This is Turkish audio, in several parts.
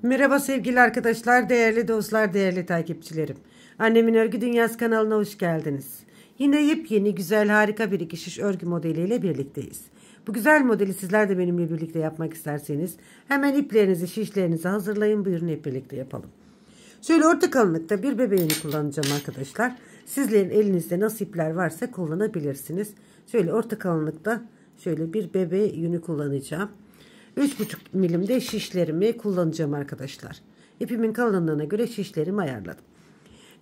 Merhaba sevgili arkadaşlar, değerli dostlar, değerli takipçilerim. Annemin Örgü Dünyası kanalına hoş geldiniz. Yine yepyeni, güzel, harika bir dikiş örgü modeliyle birlikteyiz. Bu güzel modeli sizler de benimle birlikte yapmak isterseniz hemen iplerinizi, şişlerinizi hazırlayın. Buyurun hep birlikte yapalım. Şöyle orta kalınlıkta bir bebeğini kullanacağım arkadaşlar. Sizlerin elinizde nasıl ipler varsa kullanabilirsiniz. Şöyle orta kalınlıkta şöyle bir bebe yünü kullanacağım. 3,5 milimde şişlerimi kullanacağım arkadaşlar. İpimin kalınlığına göre şişlerimi ayarladım.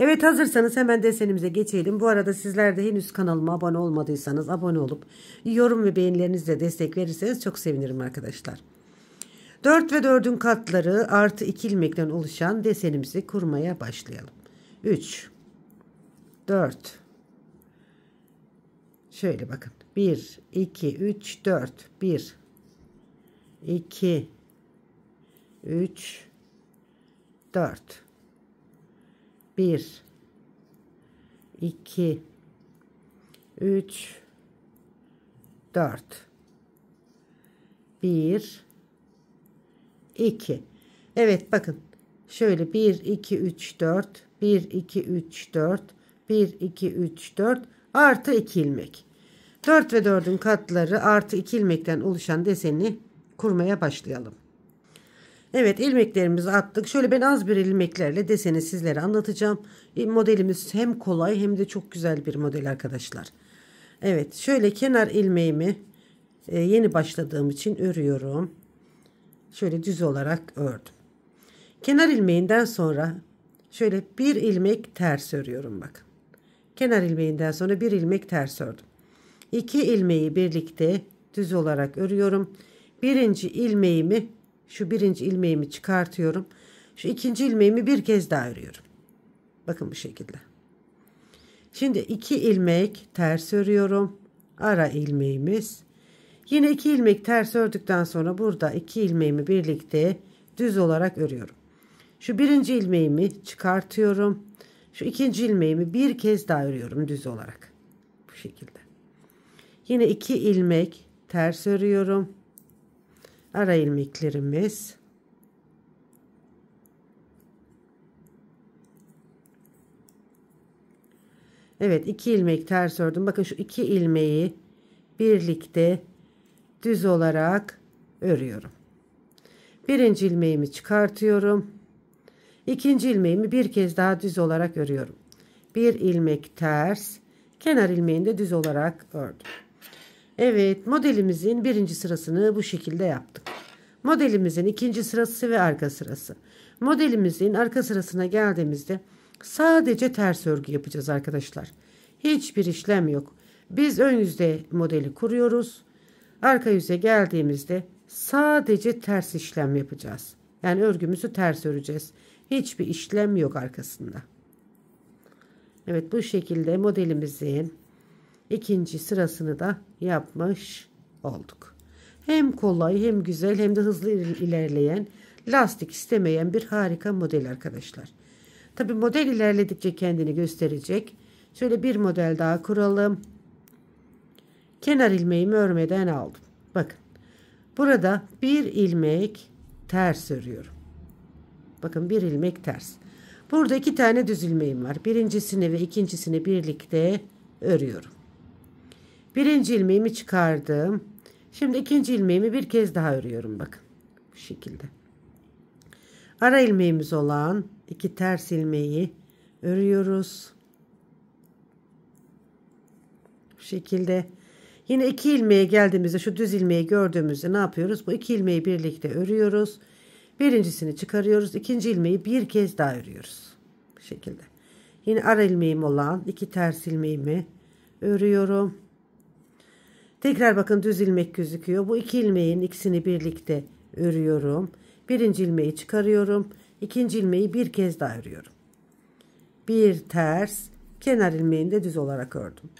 Evet, hazırsanız hemen desenimize geçelim. Bu arada sizler de henüz kanalıma abone olmadıysanız abone olup yorum ve beğenilerinizle destek verirseniz çok sevinirim arkadaşlar. 4 ve 4'ün katları artı 2 ilmekten oluşan desenimizi kurmaya başlayalım. 3 4 şöyle bakın. 1 2 3 4 1 2 3 4 1 2 3 4 1 2. Evet bakın. Şöyle 1 2 3 4 1 2 3 4 1 2 3 4 artı 2 ilmek. 4 ve 4'ün katları artı 2 ilmekten oluşan deseni kurmaya başlayalım. Evet, ilmeklerimizi attık. Şöyle ben az bir ilmeklerle deseni sizlere anlatacağım. Modelimiz hem kolay hem de çok güzel bir model arkadaşlar. Evet, şöyle kenar ilmeğimi yeni başladığım için örüyorum. Şöyle düz olarak ördüm. Kenar ilmeğinden sonra şöyle bir ilmek ters örüyorum bakın. Kenar ilmeğinden sonra bir ilmek ters ördüm. 2 ilmeği birlikte düz olarak örüyorum. Birinci ilmeğimi çıkartıyorum. Şu ikinci ilmeğimi bir kez daha örüyorum. Bakın bu şekilde. Şimdi 2 ilmek ters örüyorum. Ara ilmeğimiz. Yine 2 ilmek ters ördükten sonra burada 2 ilmeğimi birlikte düz olarak örüyorum. Şu birinci ilmeğimi çıkartıyorum. Şu ikinci ilmeğimi bir kez daha örüyorum düz olarak. Bu şekilde. Yine 2 ilmek ters örüyorum. Ara ilmeklerimiz. Evet, 2 ilmek ters ördüm. Bakın şu 2 ilmeği birlikte düz olarak örüyorum. Birinci ilmeğimi çıkartıyorum. İkinci ilmeğimi bir kez daha düz olarak örüyorum. Bir ilmek ters, kenar ilmeğini de düz olarak ördüm. Evet, modelimizin birinci sırasını bu şekilde yaptık. Modelimizin ikinci sırası ve arka sırası. Modelimizin arka sırasına geldiğimizde sadece ters örgü yapacağız arkadaşlar. Hiçbir işlem yok. Biz ön yüzde modeli kuruyoruz. Arka yüze geldiğimizde sadece ters işlem yapacağız. Yani örgümüzü ters öreceğiz. Hiçbir işlem yok arkasında. Evet, bu şekilde modelimizin ikinci sırasını da yapmış olduk. Hem kolay hem güzel hem de hızlı ilerleyen, lastik istemeyen bir harika model arkadaşlar. Tabi model ilerledikçe kendini gösterecek. Şöyle bir model daha kuralım. Kenar ilmeğimi örmeden aldım. Bakın. Burada bir ilmek ters örüyorum. Bakın, bir ilmek ters. Burada 2 tane düz ilmeğim var. Birincisini ve ikincisini birlikte örüyorum. Birinci ilmeğimi çıkardım. Şimdi ikinci ilmeğimi bir kez daha örüyorum. Bakın. Bu şekilde. Ara ilmeğimiz olan 2 ters ilmeği örüyoruz. Bu şekilde. Yine 2 ilmeğe geldiğimizde şu düz ilmeği gördüğümüzde ne yapıyoruz? Bu 2 ilmeği birlikte örüyoruz. Birincisini çıkarıyoruz. İkinci ilmeği bir kez daha örüyoruz. Bu şekilde. Yine ara ilmeğim olan 2 ters ilmeğimi örüyorum. Tekrar bakın, düz ilmek gözüküyor. Bu 2 ilmeğin ikisini birlikte örüyorum. Birinci ilmeği çıkarıyorum. İkinci ilmeği bir kez daha örüyorum. Bir ters, kenar ilmeğini de düz olarak ördüm.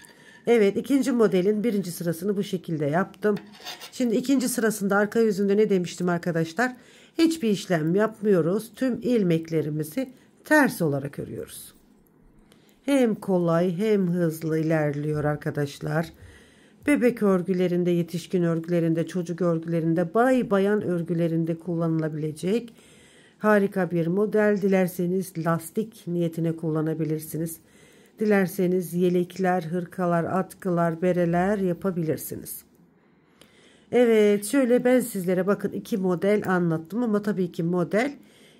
Evet, ikinci modelin birinci sırasını bu şekilde yaptım. Şimdi ikinci sırasında arka yüzünde ne demiştim arkadaşlar? Hiçbir işlem yapmıyoruz. Tüm ilmeklerimizi ters olarak örüyoruz. Hem kolay hem hızlı ilerliyor arkadaşlar. Bebek örgülerinde, yetişkin örgülerinde, çocuk örgülerinde, bayan örgülerinde kullanılabilecek Harika bir model. Dilerseniz lastik niyetine kullanabilirsiniz. Dilerseniz yelekler, hırkalar, atkılar, bereler yapabilirsiniz. Evet, şöyle ben sizlere bakın 2 model anlattım ama tabii ki model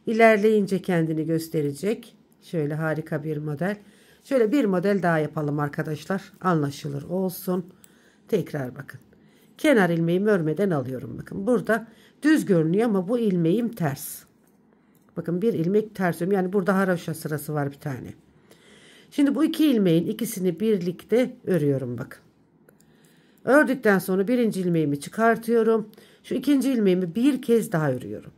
ilerleyince kendini gösterecek. Şöyle harika bir model. Şöyle bir model daha yapalım arkadaşlar. Anlaşılır olsun. Tekrar bakın. Kenar ilmeğimi örmeden alıyorum. Bakın burada düz görünüyor ama bu ilmeğim ters. Bakın bir ilmek ters örüyorum. Yani burada haroşa sırası var bir tane. Şimdi bu 2 ilmeğin ikisini birlikte örüyorum bakın. Ördükten sonra birinci ilmeğimi çıkartıyorum. Şu ikinci ilmeğimi bir kez daha örüyorum.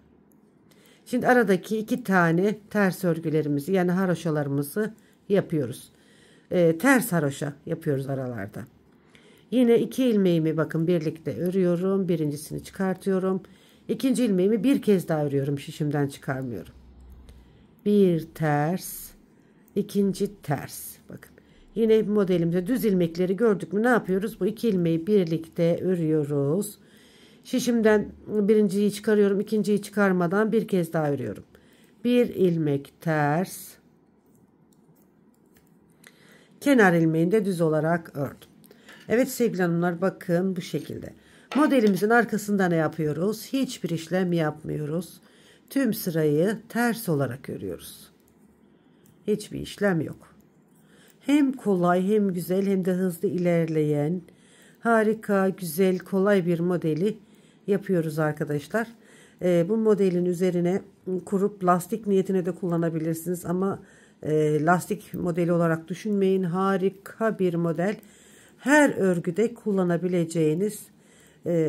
Şimdi aradaki 2 tane ters örgülerimizi yani haroşalarımızı yapıyoruz. Ters haroşa yapıyoruz aralarda. Yine 2 ilmeğimi bakın birlikte örüyorum. Birincisini çıkartıyorum. İkinci ilmeğimi bir kez daha örüyorum. Şişimden çıkarmıyorum. Bir ters, ikinci ters. Bakın. Yine modelimizde düz ilmekleri gördük mü ne yapıyoruz? Bu 2 ilmeği birlikte örüyoruz. Şişimden birinciyi çıkarıyorum. İkinciyi çıkarmadan bir kez daha örüyorum. Bir ilmek ters. Kenar ilmeğini de düz olarak ördüm. Evet sevgili hanımlar bakın bu şekilde. Modelimizin arkasında ne yapıyoruz? Hiçbir işlem yapmıyoruz. Tüm sırayı ters olarak örüyoruz. Hiçbir işlem yok. Hem kolay hem güzel hem de hızlı ilerleyen harika, güzel, kolay bir modeli yapıyoruz arkadaşlar. Bu modelin üzerine kurup lastik niyetine de kullanabilirsiniz ama lastik modeli olarak düşünmeyin. Harika bir model. Her örgüde kullanabileceğiniz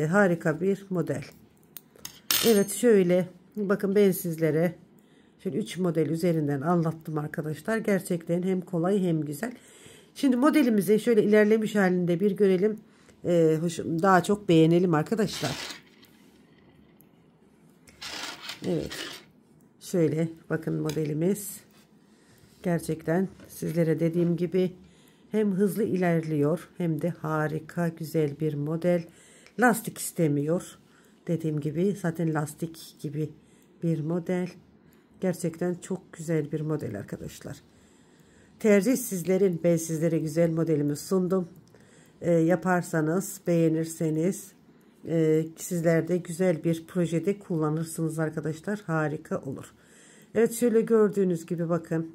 harika bir model. Evet şöyle bakın ben sizlere şöyle 3 model üzerinden anlattım arkadaşlar. Gerçekten hem kolay hem güzel. Şimdi modelimizi şöyle ilerlemiş halinde bir görelim. Daha çok beğenelim arkadaşlar. Evet. Şöyle bakın modelimiz. Gerçekten sizlere dediğim gibi hem hızlı ilerliyor hem de harika güzel bir model. Lastik istemiyor. Dediğim gibi zaten lastik gibi bir model. Gerçekten çok güzel bir model arkadaşlar. Tercih sizlerin. Ben sizlere güzel modelimi sundum. Yaparsanız, beğenirseniz sizler de güzel bir projede kullanırsınız arkadaşlar. Harika olur. Evet şöyle gördüğünüz gibi bakın.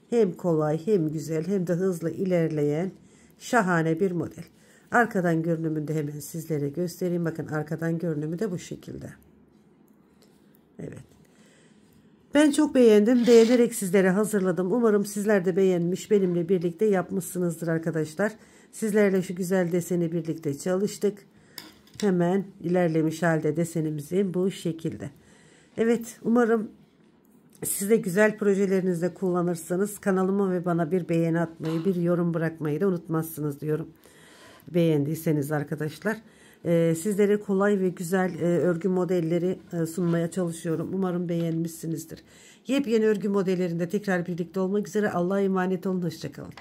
Hem kolay hem güzel hem de hızlı ilerleyen şahane bir model. Arkadan görünümünü de hemen sizlere göstereyim. Bakın arkadan görünümü de bu şekilde. Evet. Ben çok beğendim. Beğenerek sizlere hazırladım. Umarım sizler de beğenmiş, benimle birlikte yapmışsınızdır arkadaşlar. Sizlerle şu güzel deseni birlikte çalıştık. Hemen ilerlemiş halde desenimizi bu şekilde. Evet, umarım siz de güzel projelerinizde kullanırsanız kanalıma ve bana bir beğeni atmayı, bir yorum bırakmayı da unutmazsınız diyorum. Beğendiyseniz arkadaşlar. Sizlere kolay ve güzel örgü modelleri sunmaya çalışıyorum. Umarım beğenmişsinizdir. Yepyeni örgü modellerinde tekrar birlikte olmak üzere. Allah'a emanet olun. Hoşça kalın.